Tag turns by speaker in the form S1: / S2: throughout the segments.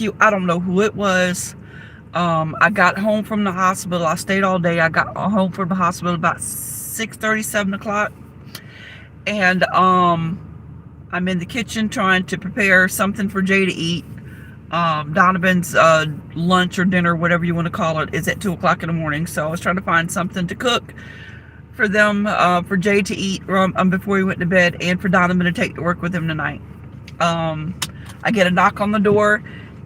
S1: you. I don't know who it was. I got home from the hospital. I stayed all day. I got home from the hospital about 6:30, 7 o'clock. And I'm in the kitchen trying to prepare something for Jay to eat. Donovan's lunch or dinner, whatever you want to call it, is at 2 o'clock in the morning. So I was trying to find something to cook for them, for Jay to eat before he went to bed, and for Donovan to take to work with him tonight. I get a knock on the door,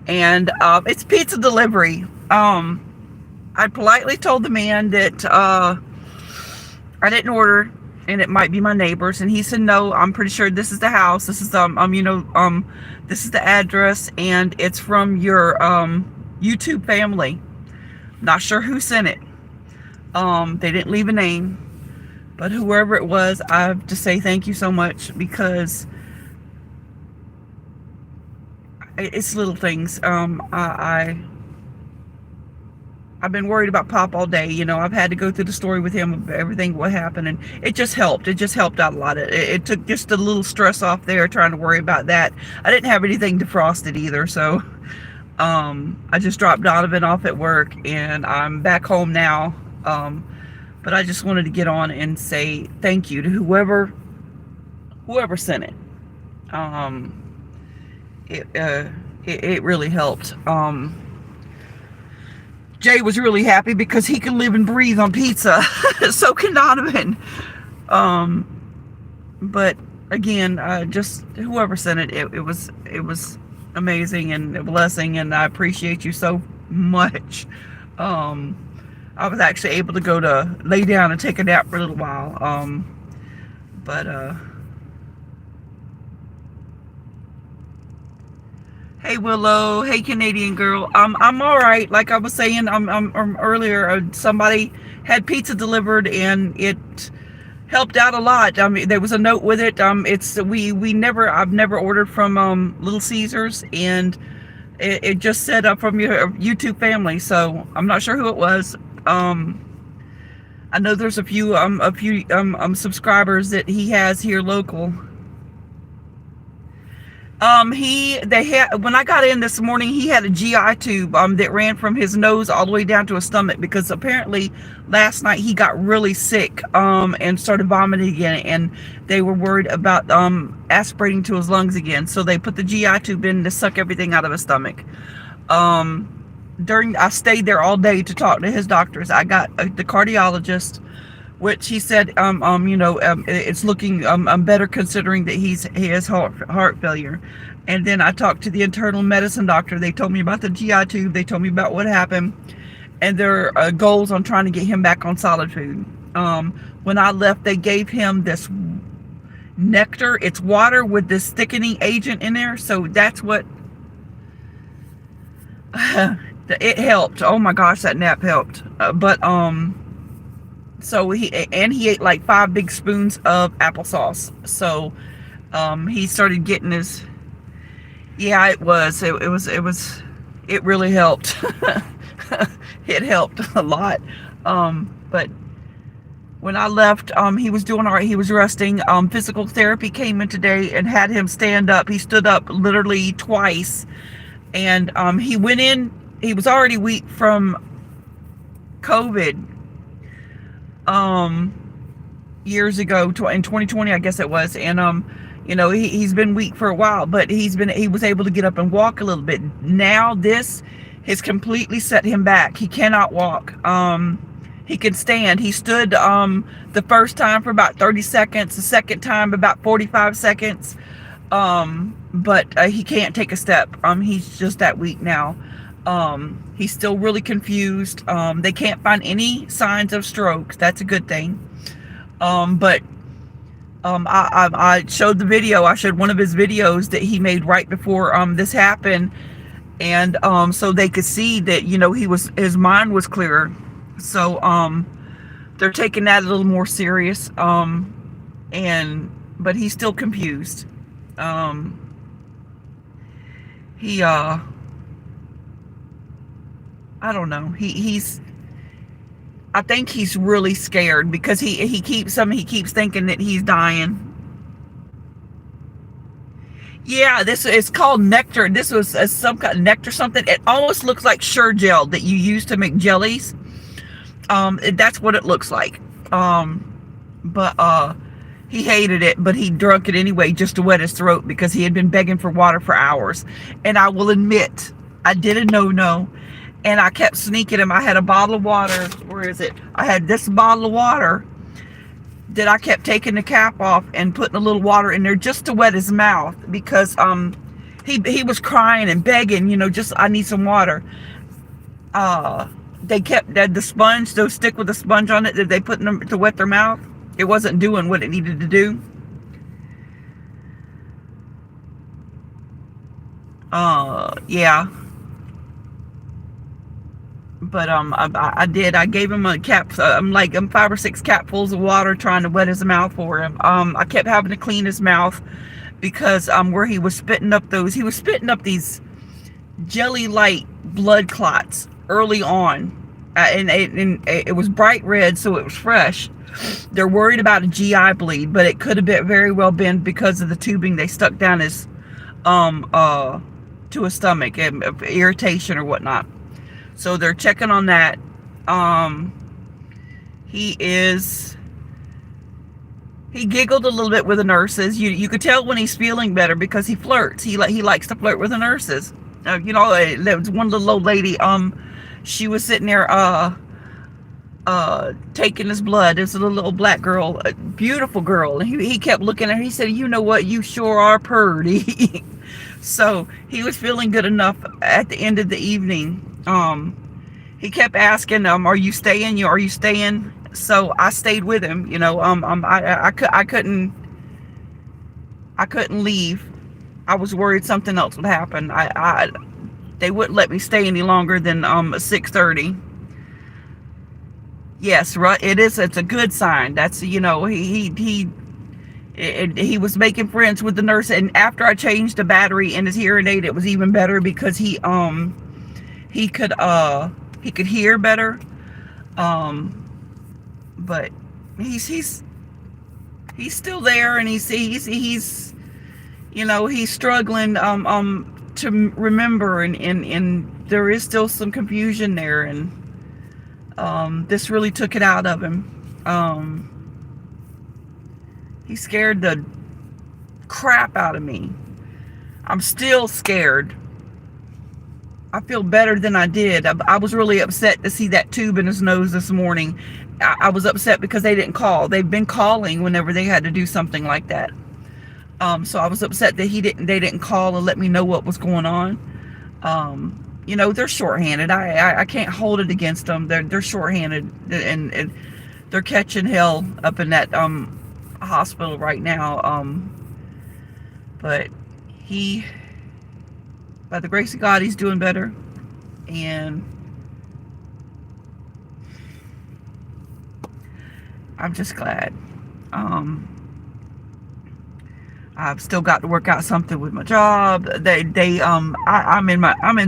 S1: and it's pizza delivery. I politely told the man that I didn't order, and it might be my neighbors. And he said, "No, I'm pretty sure this is the house. This is this is the address, and it's from your YouTube family. Not sure who sent it. They didn't leave a name, but whoever it was, I have to say thank you so much, because it's little things. I've been worried about Pop all day. I've had to go through the story with him of everything what happened, and it just helped. It just helped out a lot. It took just a little stress off there trying to worry about that. I didn't have anything defrosted either, so I just dropped Donovan off at work, and I'm back home now. But I just wanted to get on and say thank you to whoever sent it. It really helped. Jay was really happy because he can live and breathe on pizza. So can Donovan. But again, just whoever sent it, it was amazing and a blessing, and I appreciate you so much. I was actually able to go to lay down and take a nap for a little while. But hey Willow, hey Canadian girl. I'm all right. Like I was saying, earlier. Somebody had pizza delivered, and it helped out a lot. I mean, there was a note with it. I've never ordered from Little Caesars, and it just said up from your YouTube family. So I'm not sure who it was. I know there's a few subscribers that he has here local. When I got in this morning, he had a GI tube that ran from his nose all the way down to his stomach, because apparently last night he got really sick and started vomiting again, and they were worried about aspirating to his lungs again. So they put the GI tube in to suck everything out of his stomach. I stayed there all day to talk to his doctors. I got the cardiologist, which he said, it's looking better, considering that he has heart failure. And then I talked to the internal medicine doctor. They told me about the GI tube. They told me about what happened, and their goals on trying to get him back on solid food. When I left, they gave him this nectar. It's water with this thickening agent in there. So that's what it helped. Oh my gosh, that nap helped. So he ate like 5 big spoons of applesauce. So he started getting his. Yeah, it really helped. It helped a lot. But when I left, he was doing all right. He was resting. Physical therapy came in today and had him stand up. He stood up literally twice, and he went in. He was already weak from COVID. Years ago, in 2020, I guess it was, and he's been weak for a while, but he was able to get up and walk a little bit. Now this has completely set him back. He cannot walk. He can stand. He stood the first time for about 30 seconds, the second time about 45 seconds, but he can't take a step. He's just that weak now. He's still really confused. They can't find any signs of stroke. That's a good thing. But I showed the video. I showed one of his videos that he made right before this happened, and so they could see that his mind was clearer. So they're taking that a little more serious. But he's still confused. I don't know. I think he's really scared, because he keeps thinking that he's dying. Yeah, this is called nectar. This was some kind of nectar something. It almost looks like Sure Gel that you use to make jellies. That's what it looks like. But he hated it, but he drank it anyway just to wet his throat because he had been begging for water for hours. And I will admit, I did a no-no, and I kept sneaking him. I had a bottle of water. Where is it? I had this bottle of water that I kept taking the cap off and putting a little water in there just to wet his mouth because he was crying and begging, just I need some water. They kept the sponge, those stick with the sponge on it that they put in them to wet their mouth. It wasn't doing what it needed to do. Yeah. But I did. I gave him a cap. I'm 5 or 6 capfuls of water trying to wet his mouth for him. I kept having to clean his mouth because where he was spitting up these jelly-like blood clots early on, and it was bright red, so it was fresh. They're worried about a GI bleed, but it could have been very well been because of the tubing they stuck down his to his stomach and irritation or whatnot. So they're checking on that. He giggled a little bit with the nurses. You could tell when he's feeling better because he flirts. He likes to flirt with the nurses. There was one little old lady. She was sitting there taking his blood. There's a little old black girl, a beautiful girl. And he kept looking at her. He said, "You know what? You sure are purty." So he was feeling good enough at the end of the evening. He kept asking, "Are you staying? Are you staying?" So I stayed with him. I couldn't leave. I was worried something else would happen. They wouldn't let me stay any longer than 6:30. Yes, right. It's a good sign. That's he was making friends with the nurse, and after I changed the battery in his hearing aid, it was even better because he could hear better. But he's still there, and he's struggling to remember, and there is still some confusion there, and this really took it out of him. He scared the crap out of me. I'm still scared. I feel better than I did. I was really upset to see that tube in his nose this morning. I was upset because they didn't call. They've been calling whenever they had to do something like that. So I was upset that they didn't call and let me know what was going on. They're shorthanded. I can't hold it against them. They're shorthanded, and they're catching hell up in that hospital right now. But by the grace of God, he's doing better, and I'm just glad. I've still got to work out something with my job. I'm in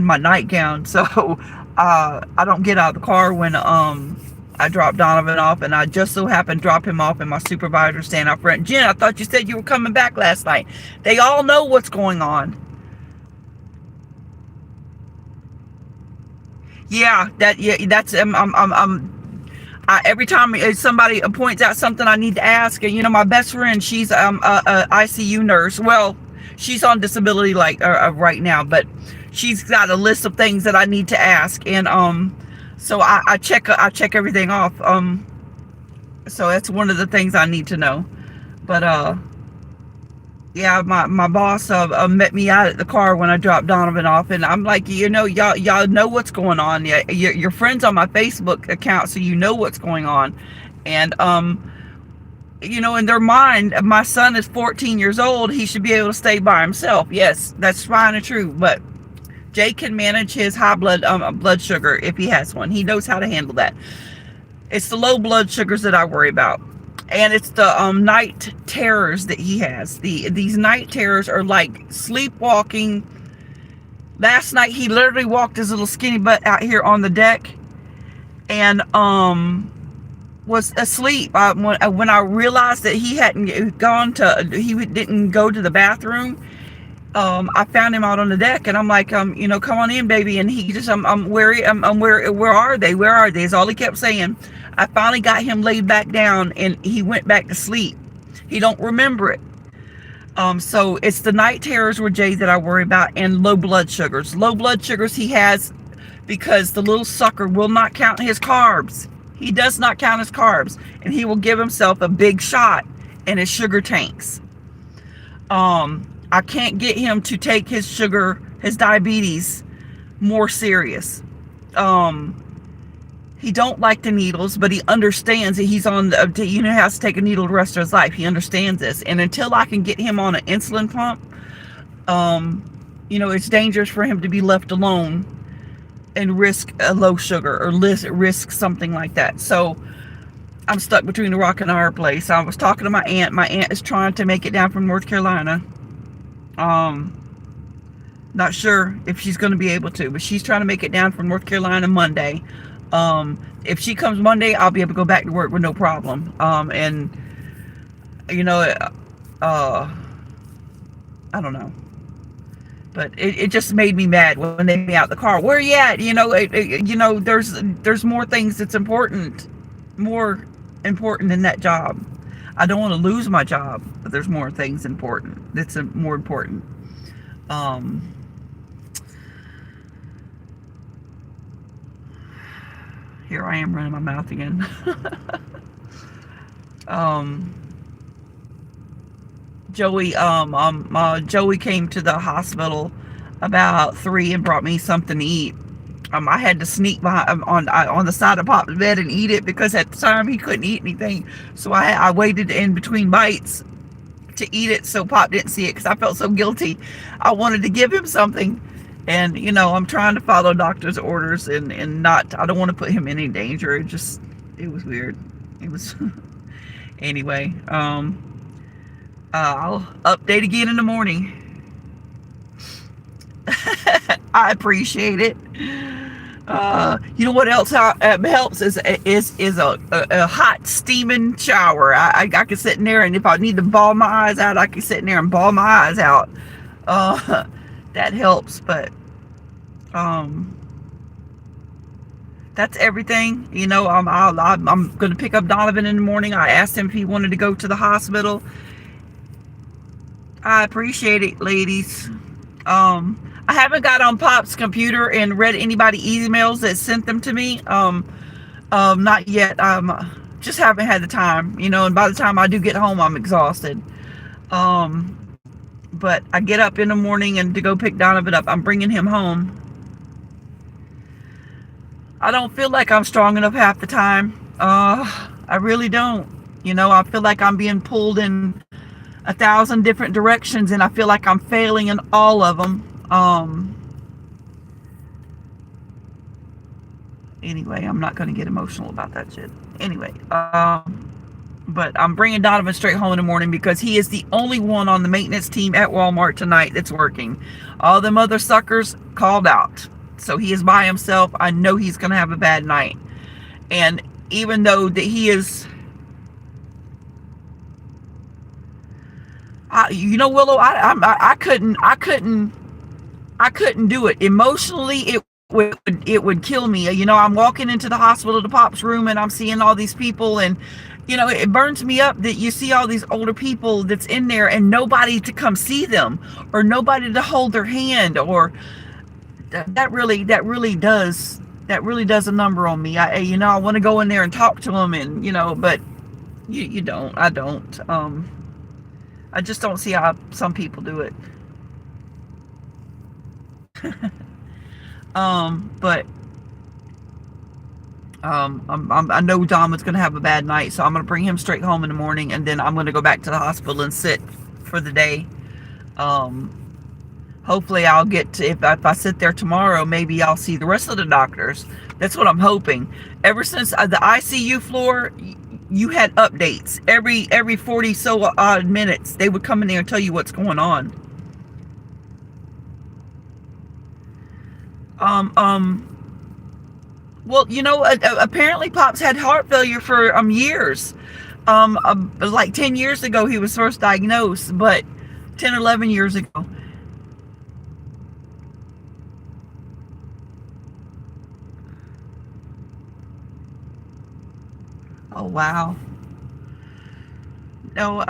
S1: my nightgown, so I don't get out of the car when I drop Donovan off, and I just so happened to drop him off, and my supervisor standing out front. "Jen, I thought you said you were coming back last night." They all know what's going on. Yeah, that's every time somebody points out something I need to ask, and my best friend, she's a ICU nurse. Well, she's on disability right now, but she's got a list of things that I need to ask, and so I check everything off. So that's one of the things I need to know. But yeah, my boss met me out at the car when I dropped Donovan off, and I'm like, y'all know what's going on. Yeah, your friends on my Facebook account, so you know what's going on. And in their mind, my son is 14 years old. He should be able to stay by himself. Yes, that's fine and true. But Jay can manage his high blood sugar if he has one. He knows how to handle that. It's the low blood sugars that I worry about. And it's the night terrors that he has. These night terrors are like sleepwalking. Last night he literally walked his little skinny butt out here on the deck, and was asleep. When I realized that he didn't go to the bathroom, I found him out on the deck, and I'm like, come on in, baby. And he just, where are they? Where are they? Is all he kept saying. I finally got him laid back down, and he went back to sleep. He don't remember it. So it's the night terrors with Jay that I worry about, and low blood sugars. Low blood sugars he has because the little sucker will not count his carbs. He does not count his carbs, and he will give himself a big shot in his sugar tanks. I can't get him to take his sugar, his diabetes more serious. He don't like the needles, but he understands that he's on the, has to take a needle the rest of his life. He understands this. And until I can get him on an insulin pump, it's dangerous for him to be left alone and risk a low sugar or risk something like that. So I'm stuck between a rock and a hard place. I was talking to my aunt. My aunt is trying to make it down from North Carolina. Not sure if she's going to be able to, but she's trying to make it down from North Carolina Monday. If she comes Monday, I'll be able to go back to work with no problem. I don't know, but it just made me mad when they me out the car. Where you at? There's more things that's more important than that job. I don't want to lose my job, but there's more things that's more important. Here I am running my mouth again. Joey came to the hospital about 3 and brought me something to eat. I had to sneak behind, on the side of Pop's bed and eat it because at the time he couldn't eat anything. So I waited in between bites to eat it so Pop didn't see it because I felt so guilty. I wanted to give him something. And, I'm trying to follow doctor's orders and I don't want to put him in any danger. It was weird. It was, anyway, I'll update again in the morning. I appreciate it. You know what else helps is a hot steaming shower. I can sit in there, and if I need to bawl my eyes out, I can sit in there and bawl my eyes out. That helps, but that's everything. I'm gonna pick up Donovan in the morning. I asked him if he wanted to go to the hospital. I appreciate it, ladies. I haven't got on Pop's computer and read anybody emails that sent them to me. Not yet. Just haven't had the time, and by the time I do get home, I'm exhausted. But I get up in the morning and to go pick Donovan up. I'm bringing him home. I don't feel like I'm strong enough half the time. I really don't. I feel like I'm being pulled in 1,000 different directions, and I feel like I'm failing in all of them. Anyway, I'm not going to get emotional about that shit. Anyway, but I'm bringing Donovan straight home in the morning because he is the only one on the maintenance team at Walmart tonight that's working. All them other suckers called out. So he is by himself. I know he's going to have a bad night. And even though that he is... Willow, I couldn't do it. Emotionally, it would kill me. I'm walking into the hospital to Pop's room and I'm seeing all these people, and it burns me up that you see all these older people that's in there and nobody to come see them or nobody to hold their hand, or that really does a number on me. I want to go in there and talk to them, and but you don't. I don't. I just don't see how some people do it. But I know Donovan's gonna have a bad night, so I'm gonna bring him straight home in the morning, and then I'm gonna go back to the hospital and sit for the day. Hopefully I'll get to, if I sit there tomorrow, maybe I'll see the rest of the doctors. That's what I'm hoping. Ever since the ICU floor, you had updates every 40 so odd minutes. They would come in there and tell you what's going on. Well, apparently Pop's had heart failure for years. Like 10 years ago he was first diagnosed, but 10 11 years ago, Oh, wow. No,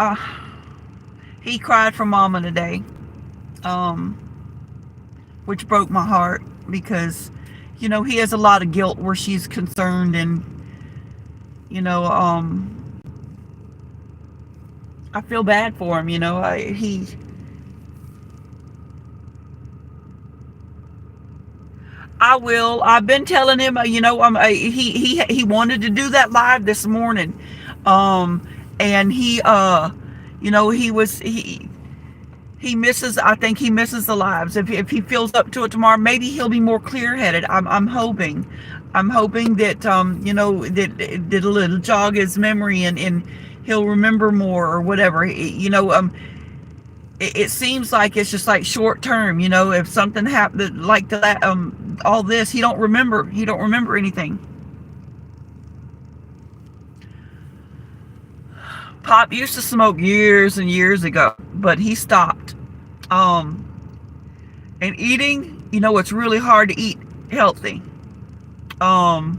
S1: he cried for Mama today, um, which broke my heart because, he has a lot of guilt where she's concerned, and, you know, I feel bad for him, I will. I've been telling him, he wanted to do that live this morning, and he misses. I think he misses the lives. If he feels up to it tomorrow, maybe he'll be more clear headed. I'm hoping. I'm hoping that that it'll jog his memory, and he'll remember more or whatever. It seems like it's just like short term. If something happened like that, all this, he don't remember anything. Pop used to smoke years and years ago, but he stopped. And eating, it's really hard to eat healthy. And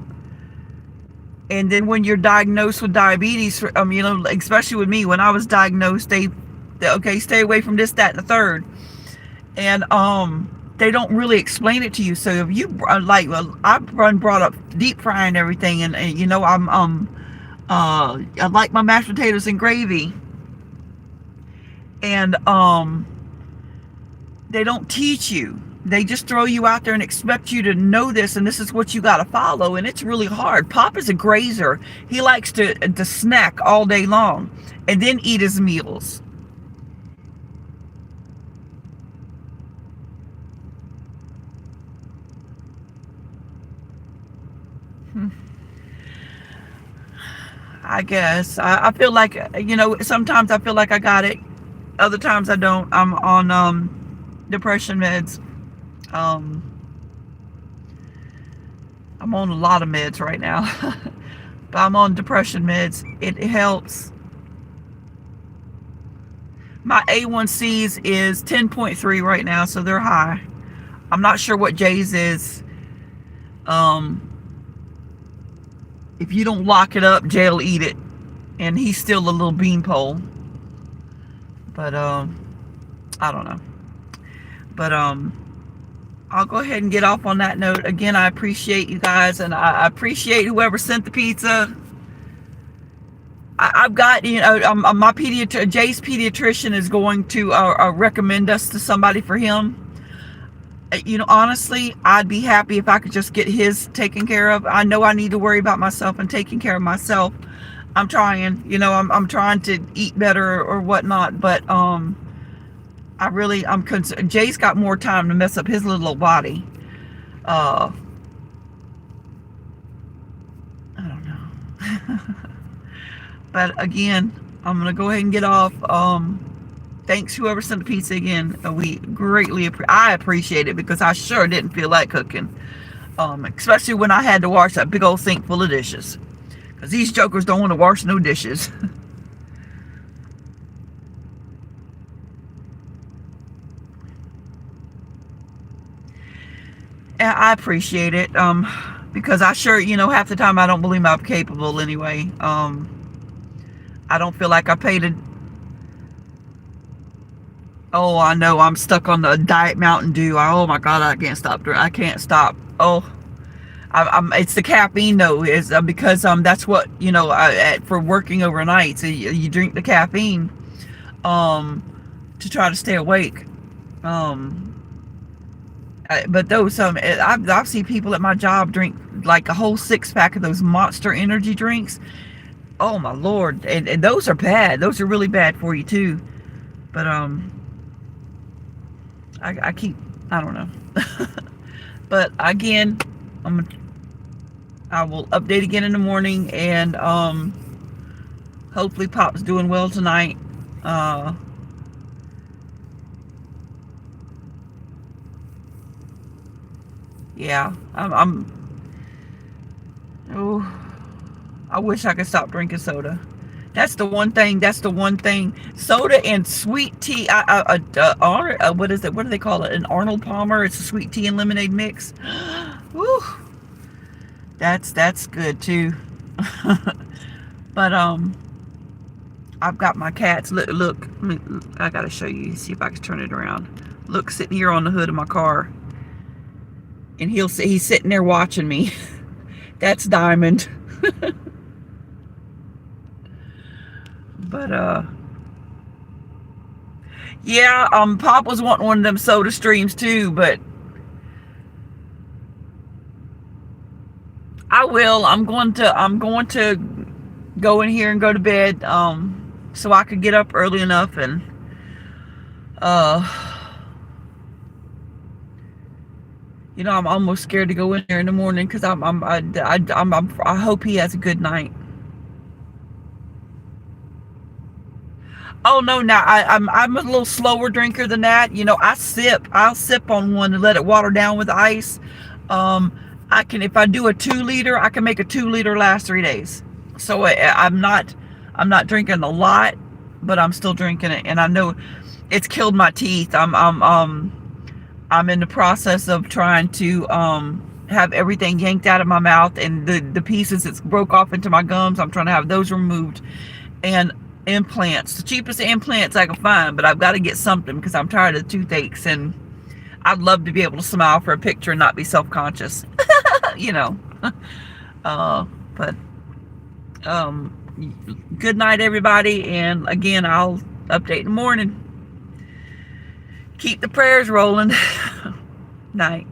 S1: then when you're diagnosed with diabetes, especially with me, when I was diagnosed, stay away from this, that, and the third. And they don't really explain it to you. So if you I brought up deep frying everything, and I like my mashed potatoes and gravy, and they don't teach you. They just throw you out there and expect you to know this, and this is what you got to follow, and it's really hard. Pop is a grazer. He likes to snack all day long and then eat his meals. I guess. I feel like, sometimes I feel like I got it. Other times I don't. I'm on depression meds. I'm on a lot of meds right now. But I'm on depression meds. It helps. My A1Cs is 10.3 right now, so they're high. I'm not sure what Jay's is. If you don't lock it up, Jay'll eat it. And he's still a little beanpole. But, I don't know. But, I'll go ahead and get off on that note. Again, I appreciate you guys, and I appreciate whoever sent the pizza. I've got, my Jay's pediatrician is going to recommend us to somebody for him. Honestly, I'd be happy if I could just get his taken care of. I know I need to worry about myself and taking care of myself. I'm trying, I'm trying to eat better or whatnot, but I'm concerned. Jay's got more time to mess up his little old body. I don't know. But again, I'm gonna go ahead and get off. Thanks whoever sent the pizza again. We greatly I appreciate it, because I sure didn't feel like cooking. Especially when I had to wash that big old sink full of dishes. Because these jokers don't want to wash no dishes. And I appreciate it. Because I sure, half the time I don't believe I'm capable anyway. I don't feel like I paid a... Oh, I know. I'm stuck on the Diet Mountain Dew. Oh my God, I can't stop. I can't stop. Oh, it's the caffeine though. Is because that's what for working overnight. So you drink the caffeine, to try to stay awake. But those I've seen people at my job drink like a whole 6-pack of those Monster energy drinks. Oh my Lord, and those are bad. Those are really bad for you too. But I don't know. But again, I will update again in the morning, and hopefully Pop's doing well tonight. Yeah, I wish I could stop drinking soda. That's the one thing. Soda and sweet tea. What is it? What do they call it? An Arnold Palmer. It's a sweet tea and lemonade mix. Woo. That's good too. But I've got my cats. Look, I gotta show you. See if I can turn it around. Look, sitting here on the hood of my car, and he's sitting there watching me. That's Diamond. But yeah, Pop was wanting one of them soda streams too, but I will. I'm going to go in here and go to bed, so I could get up early enough and you know, I'm almost scared to go in there in the morning because I hope he has a good night. Oh no, now I'm a little slower drinker than that. You know, I'll sip on one and let it water down with ice. I can, if I do a 2-liter, I can make a 2-liter last 3 days. So I'm not drinking a lot, but I'm still drinking it, and I know it's killed my teeth. I'm in the process of trying to have everything yanked out of my mouth, and the pieces that broke off into my gums, I'm trying to have those removed, and implants, the cheapest implants I can find, but I've got to get something because I'm tired of the toothaches, and I'd love to be able to smile for a picture and not be self-conscious. You know. But good night, everybody, and again, I'll update in the morning. Keep the prayers rolling. Night.